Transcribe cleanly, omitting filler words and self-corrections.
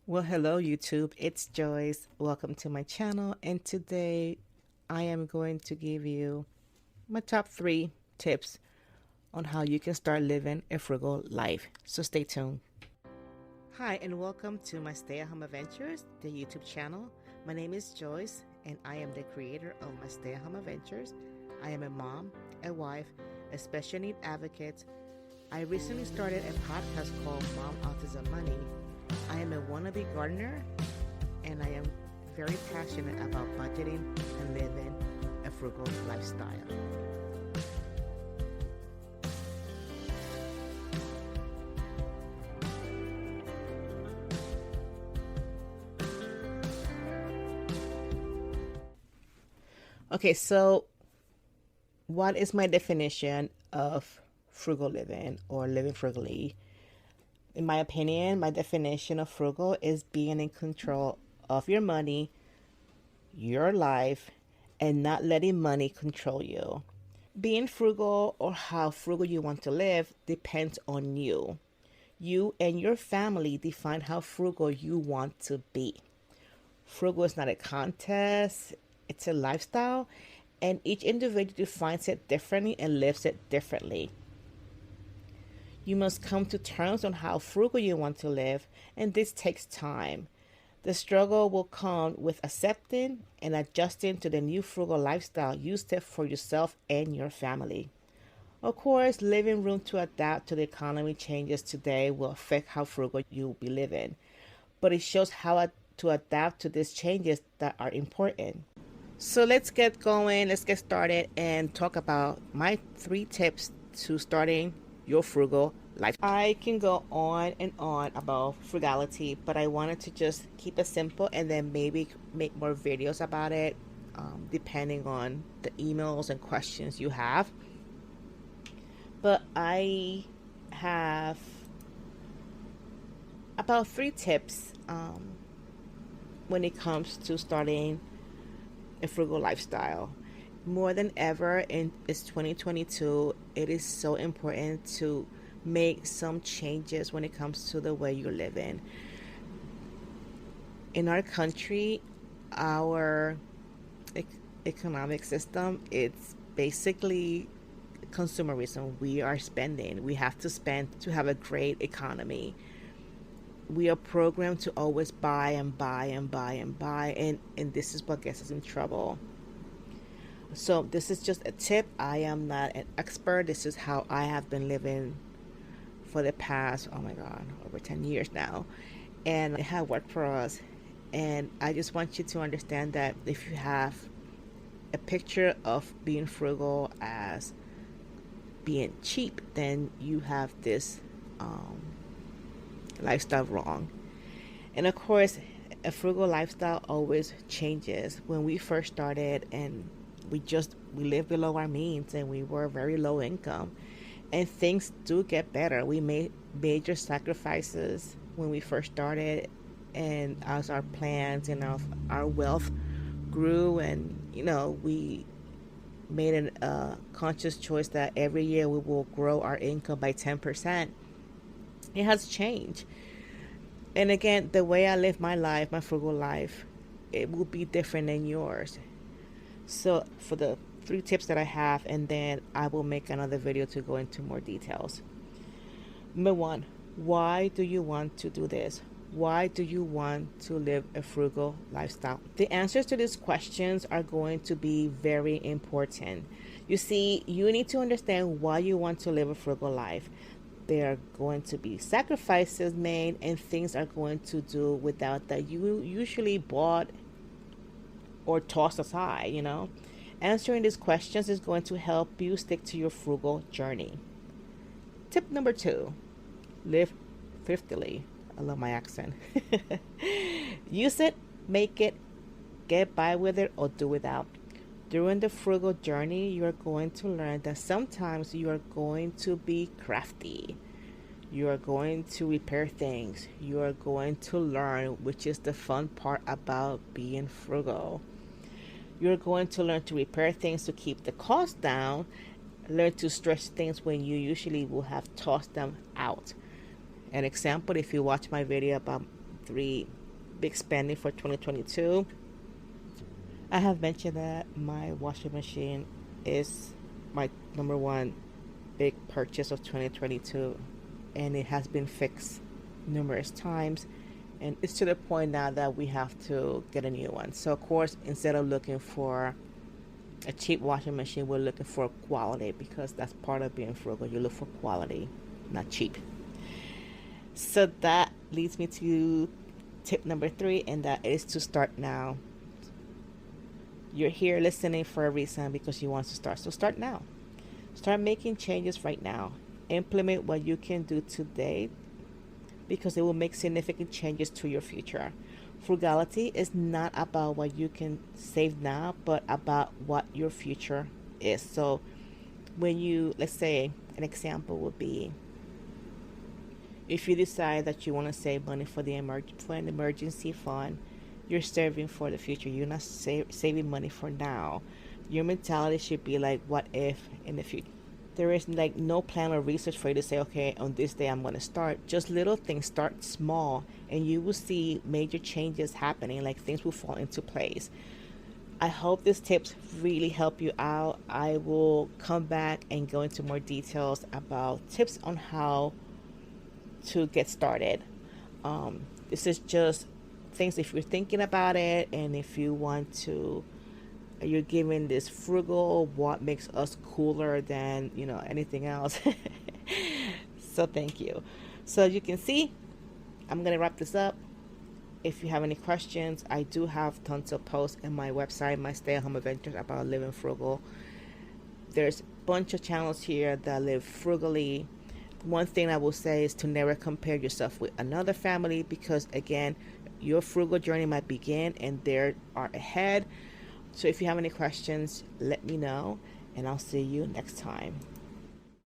Well, hello YouTube, it's Joyce. Welcome to my channel, and today I am going to give you my top 3 tips on how you can start living a frugal life. So stay tuned. Hi, and welcome to my Stay at Home Adventures, the YouTube channel. My name is Joyce, and I am the creator of my Stay at Home Adventures. I am a mom, a wife, a special need advocate. I recently started a podcast called Mom Autism Money. I am a wannabe gardener, and I am very passionate about budgeting and living a frugal lifestyle. Okay, so what is my definition of frugal living or living frugally? In my opinion, my definition of frugal is being in control of your money, your life, and not letting money control you. Being frugal or how frugal you want to live depends on you. You and your family define how frugal you want to be. Frugal is not a contest, it's a lifestyle, and each individual defines it differently and lives it differently. You must come to terms on how frugal you want to live, and this takes time. The struggle will come with accepting and adjusting to the new frugal lifestyle you set for yourself and your family. Of course, leaving room to adapt to the economy changes today will affect how frugal you will be living, but it shows how to adapt to these changes that are important. So let's get going, let's get started and talk about my 3 tips to starting your frugal life. I can go on and on about frugality, but I wanted to just keep it simple and then maybe make more videos about it, depending on the emails and questions you have. But I have about 3 tips when it comes to starting a frugal lifestyle. More than ever in it's 2022, it is so important to make some changes when it comes to the way you're living. In our country, our economic system, it's basically consumerism. We are spending. We have to spend to have a great economy. We are programmed to always buy and buy and buy and buy, and this is what gets us in trouble. So this is just a tip. I am not an expert. This is how I have been living for the past, oh my God, over 10 years now. And it has worked for us. And I just want you to understand that if you have a picture of being frugal as being cheap, then you have this lifestyle wrong. And of course, a frugal lifestyle always changes. When we first started and we lived below our means and we were very low income, and things do get better. We made major sacrifices when we first started, and as our plans and our wealth grew, and we made a conscious choice that every year we will grow our income by 10%. It has changed. And again, the way I live my life, my frugal life, it will be different than yours. So for the 3 tips that I have, and then I will make another video to go into more details. Number 1, why do you want to do this? Why do you want to live a frugal lifestyle? The answers to these questions are going to be very important. You see, you need to understand why you want to live a frugal life. There are going to be sacrifices made and things are going to do without that you usually bought or tossed aside. Answering these questions is going to help you stick to your frugal journey. Tip number 2, live thriftily. I love my accent. Use it, make it, get by with it, or do without. During the frugal journey, you are going to learn that sometimes you are going to be crafty. You are going to repair things. You are going to learn, which is the fun part about being frugal. You're going to learn to repair things to keep the cost down, learn to stretch things when you usually will have tossed them out. An example, if you watch my video about three big spending for 2022. I have mentioned that my washing machine is my number one big purchase of 2022, and it has been fixed numerous times, and it's to the point now that we have to get a new one. So of course, instead of looking for a cheap washing machine, we're looking for quality, because that's part of being frugal. You look for quality, not cheap. So that leads me to tip number 3, and that is to start now. You're here listening for a reason, because you want to start. So start now. Start making changes right now. Implement what you can do today, because it will make significant changes to your future. Frugality is not about what you can save now, but about what your future is. So when you, let's say, an example would be, if you decide that you want to save money for an emergency fund, you're saving for the future. You're not saving money for now. Your mentality should be like, what if in the future? There is like no plan or research for you to say, okay, on this day I'm going to start. Just little things. Start small, and you will see major changes happening. Like, things will fall into place. I hope these tips really help you out. I will come back and go into more details about tips on how to get started. This is just things, if you're thinking about it, and if you want to, you're giving this frugal, what makes us cooler than anything else. So thank you. So you can see, I'm gonna wrap this up. If you have any questions, I do have tons of posts in my website, my stay-at-home adventures, about living frugal. There's a bunch of channels here that live frugally. One thing I will say is to never compare yourself with another family, because again, your frugal journey might begin and they are ahead. So if you have any questions, let me know, and I'll see you next time.